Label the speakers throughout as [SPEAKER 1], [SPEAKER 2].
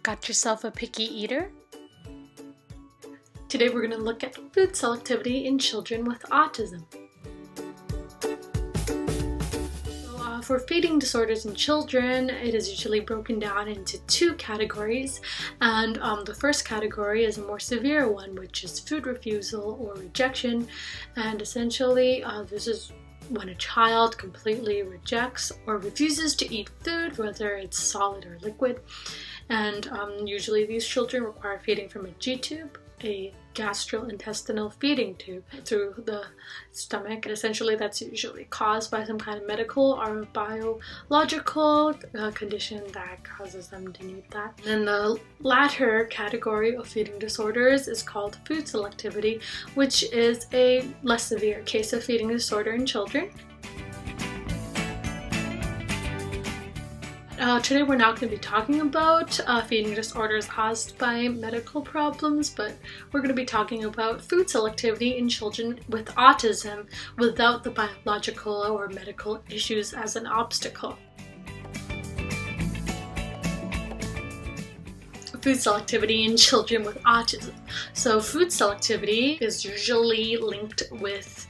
[SPEAKER 1] Got yourself a picky eater? Today we're going to look at food selectivity in children with autism. For feeding disorders in children, it is usually broken down into two categories, and the first category is a more severe one, which is food refusal or rejection, and essentially this is when a child completely rejects or refuses to eat food, whether it's solid or liquid, and usually these children require feeding from a G-tube, a gastrointestinal feeding tube through the stomach. And essentially that's usually caused by some kind of medical or biological condition that causes them to need that. And the latter category of feeding disorders is called food selectivity, which is a less severe case of feeding disorder in children. Today we're not going to be talking about feeding disorders caused by medical problems, but we're going to be talking about food selectivity in children with autism without the biological or medical issues as an obstacle. Food selectivity in children with autism. So food selectivity is usually linked with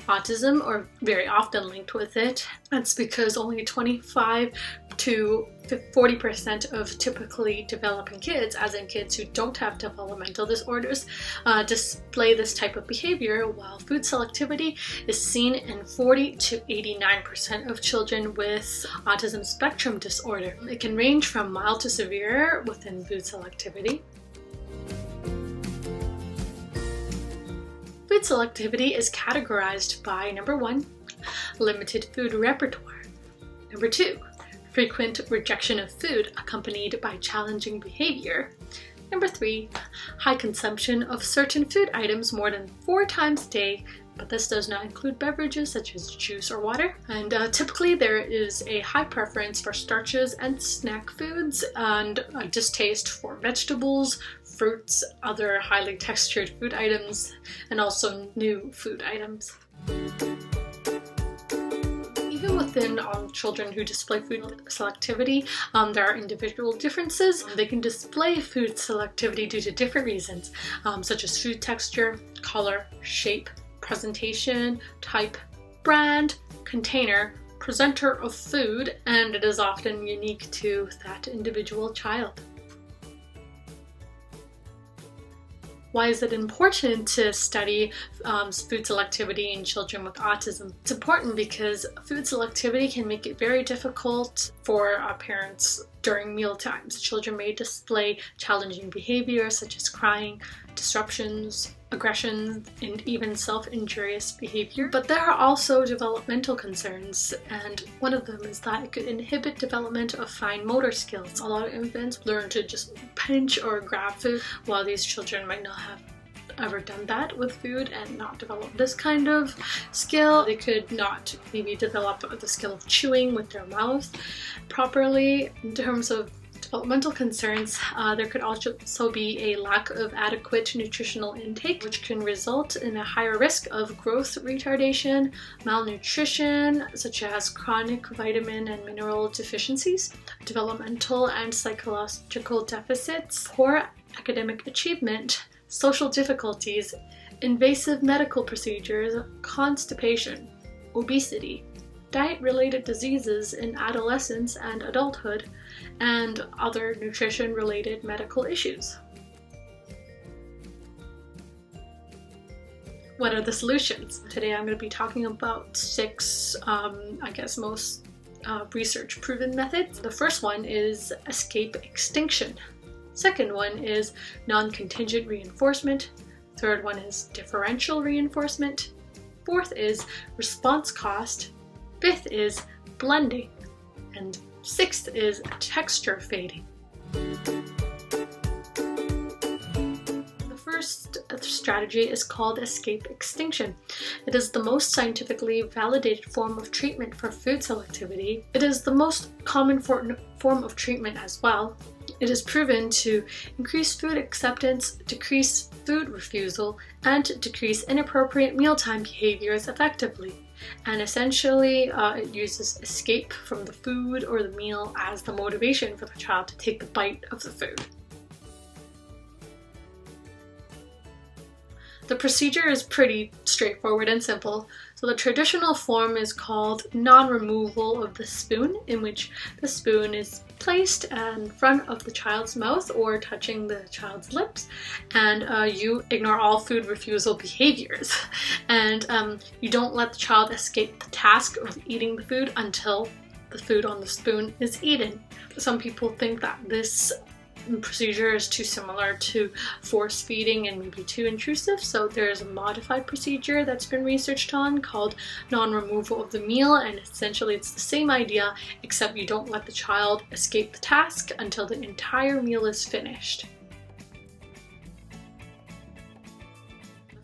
[SPEAKER 1] autism, or very often linked with it. That's because only 25 to 40% of typically developing kids, as in kids who don't have developmental disorders, display this type of behavior, while food selectivity is seen in 40 to 89% of children with autism spectrum disorder. It can range from mild to severe within food selectivity. Food selectivity is categorized by number 1, limited food repertoire, number 2, frequent rejection of food accompanied by challenging behavior, number 3, high consumption of certain food items more than 4 times a day, but this does not include beverages such as juice or water. And typically there is a high preference for starches and snack foods, and a distaste for vegetables, fruits, other highly textured food items, and also new food items. Even within children who display food selectivity, there are individual differences. They can display food selectivity due to different reasons, such as food texture, color, shape, presentation, type, brand, container, presenter of food, and it is often unique to that individual child. Why is it important to study food selectivity in children with autism? It's important because food selectivity can make it very difficult for parents during meal times. Children may display challenging behavior such as crying, disruptions, aggression, and even self-injurious behavior. But there are also developmental concerns, and one of them is that it could inhibit development of fine motor skills. A lot of infants learn to just pinch or grab food, while these children might not have ever done that with food and not develop this kind of skill. They could not maybe develop the skill of chewing with their mouth properly. In terms of developmental concerns, there could also be a lack of adequate nutritional intake, which can result in a higher risk of growth retardation, malnutrition, such as chronic vitamin and mineral deficiencies, developmental and psychological deficits, poor academic achievement, social difficulties, invasive medical procedures, constipation, obesity, diet-related diseases in adolescence and adulthood, and other nutrition-related medical issues. What are the solutions? Today I'm going to be talking about 6, most research-proven methods. The first one is escape extinction. Second one is non-contingent reinforcement. Third one is differential reinforcement. Fourth is response cost. Fifth is blending. And sixth is texture fading. The first strategy is called escape extinction. It is the most scientifically validated form of treatment for food selectivity. It is the most common form of treatment as well. It is proven to increase food acceptance, decrease food refusal, and decrease inappropriate mealtime behaviors effectively. And essentially, it uses escape from the food or the meal as the motivation for the child to take the bite of the food. The procedure is pretty straightforward and simple. So the traditional form is called non-removal of the spoon, in which the spoon is placed in front of the child's mouth or touching the child's lips, and you ignore all food refusal behaviors. And you don't let the child escape the task of eating the food until the food on the spoon is eaten. Some people think that this procedure is too similar to force feeding and maybe too intrusive, so there's a modified procedure that's been researched on called non-removal of the meal, and essentially it's the same idea, except you don't let the child escape the task until the entire meal is finished.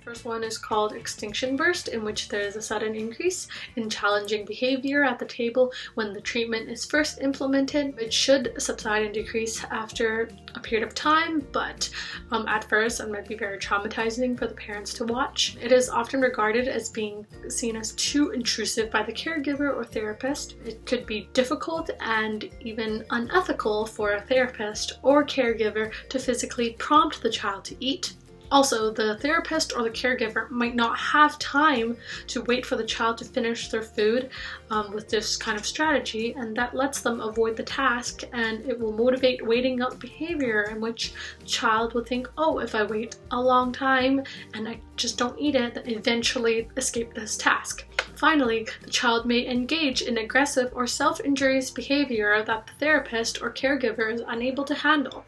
[SPEAKER 1] First one is called extinction burst, in which there is a sudden increase in challenging behavior at the table when the treatment is first implemented. It should subside and decrease after a period of time, but at first it might be very traumatizing for the parents to watch. It is often regarded as being seen as too intrusive by the caregiver or therapist. It could be difficult and even unethical for a therapist or caregiver to physically prompt the child to eat. Also, the therapist or the caregiver might not have time to wait for the child to finish their food with this kind of strategy, and that lets them avoid the task, and it will motivate waiting out behavior in which the child will think, oh, if I wait a long time and I just don't eat it, then eventually escape this task. Finally, the child may engage in aggressive or self-injurious behavior that the therapist or caregiver is unable to handle.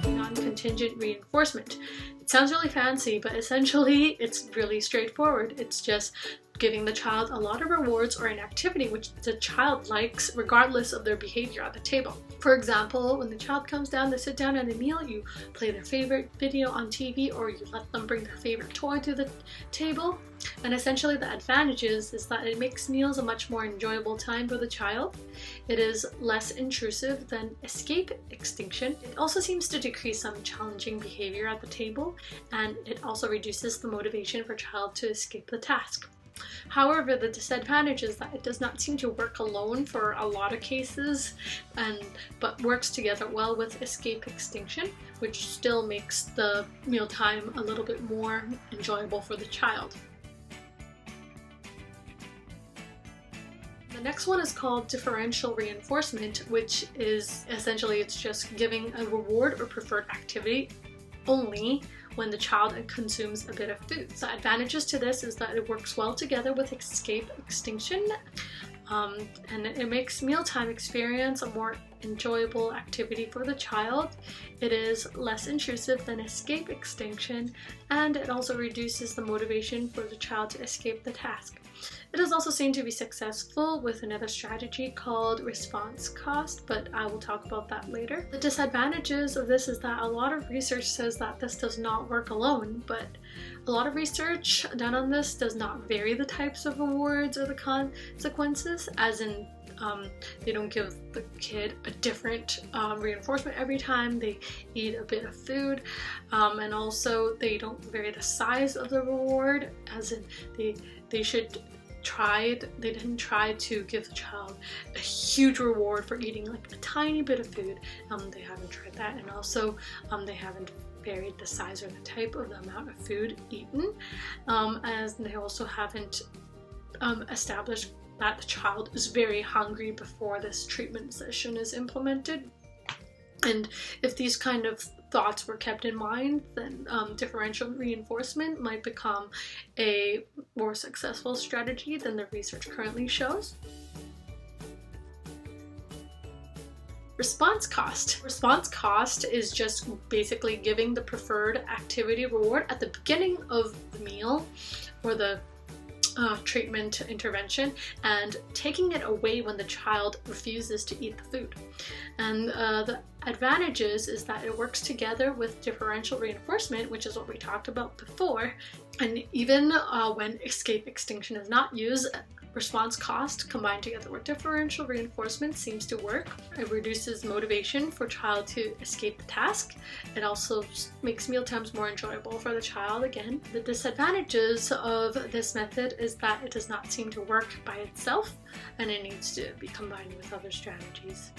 [SPEAKER 1] Non-contingent reinforcement. It sounds really fancy, but essentially it's really straightforward. It's just giving the child a lot of rewards or an activity which the child likes regardless of their behavior at the table. For example, when the child comes down to sit down at a meal, you play their favorite video on TV, or you let them bring their favorite toy to the table. And essentially the advantages is that it makes meals a much more enjoyable time for the child. It is less intrusive than escape extinction. It also seems to decrease some challenging behavior at the table, and it also reduces the motivation for a child to escape the task. However, the disadvantage is that it does not seem to work alone for a lot of cases, but works together well with escape extinction, which still makes the mealtime a little bit more enjoyable for the child. The next one is called differential reinforcement, which is essentially it's just giving a reward or preferred activity only when the child consumes a bit of food. The advantages to this is that it works well together with escape extinction, and it makes mealtime experience a more enjoyable activity for the child. It is less intrusive than escape extinction, and it also reduces the motivation for the child to escape the task. It is also seen to be successful with another strategy called response cost, but I will talk about that later. The disadvantages of this is that a lot of research says that this does not work alone, but a lot of research done on this does not vary the types of rewards or the consequences, as in they don't give the kid a different reinforcement every time they eat a bit of food, and also they don't vary the size of the reward, as in they didn't try to give the child a huge reward for eating like a tiny bit of food. They haven't tried that, and also they haven't varied the size or the type of the amount of food eaten, as they also haven't established that the child is very hungry before this treatment session is implemented. And if these kind of thoughts were kept in mind, then differential reinforcement might become a more successful strategy than the research currently shows. Response cost. Response cost is just basically giving the preferred activity reward at the beginning of the meal or the treatment intervention, and taking it away when the child refuses to eat the food. And the advantages is that it works together with differential reinforcement, which is what we talked about before, and even when escape extinction is not used, response cost combined together with differential reinforcement seems to work. It reduces motivation for child to escape the task. It also makes mealtimes more enjoyable for the child again. The disadvantages of this method is that it does not seem to work by itself, and it needs to be combined with other strategies.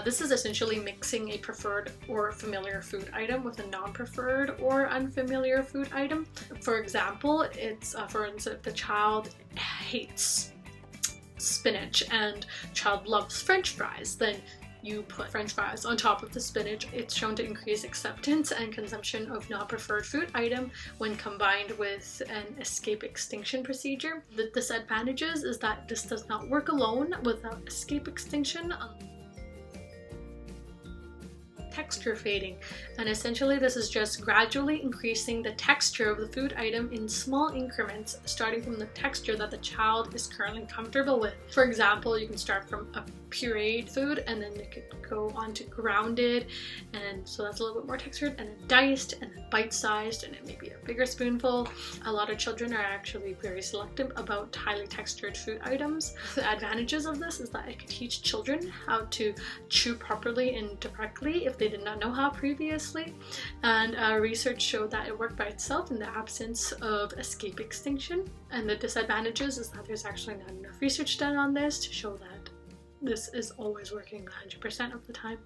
[SPEAKER 1] This is essentially mixing a preferred or familiar food item with a non-preferred or unfamiliar food item. For example, it's for instance, if the child hates spinach and child loves French fries, then you put French fries on top of the spinach. It's shown to increase acceptance and consumption of non-preferred food item when combined with an escape extinction procedure. The disadvantages is that this does not work alone without escape extinction. Texture fading, and essentially this is just gradually increasing the texture of the food item in small increments, starting from the texture that the child is currently comfortable with. For example, you can start from a pureed food and then you could go on to grounded, and so that's a little bit more textured, and then diced, and then bite-sized, and it may be a bigger spoonful. A lot of children are actually very selective about highly textured food items. The advantages of this is that it could teach children how to chew properly and directly if they did not know how previously, and research showed that it worked by itself in the absence of escape extinction. And the disadvantages is that there's actually not enough research done on this to show that this is always working 100% of the time.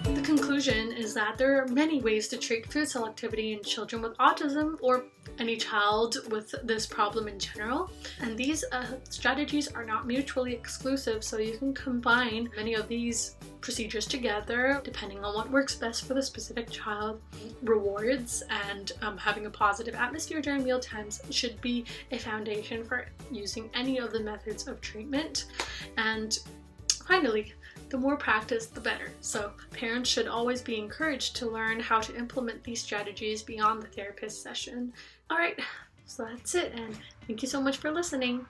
[SPEAKER 1] The conclusion is that there are many ways to treat food selectivity in children with autism or any child with this problem in general, and these strategies are not mutually exclusive, so you can combine many of these procedures together depending on what works best for the specific child. Rewards and having a positive atmosphere during meal times should be a foundation for using any of the methods of treatment. And finally, the more practice, the better. So parents should always be encouraged to learn how to implement these strategies beyond the therapist session. All right, so that's it, and thank you so much for listening.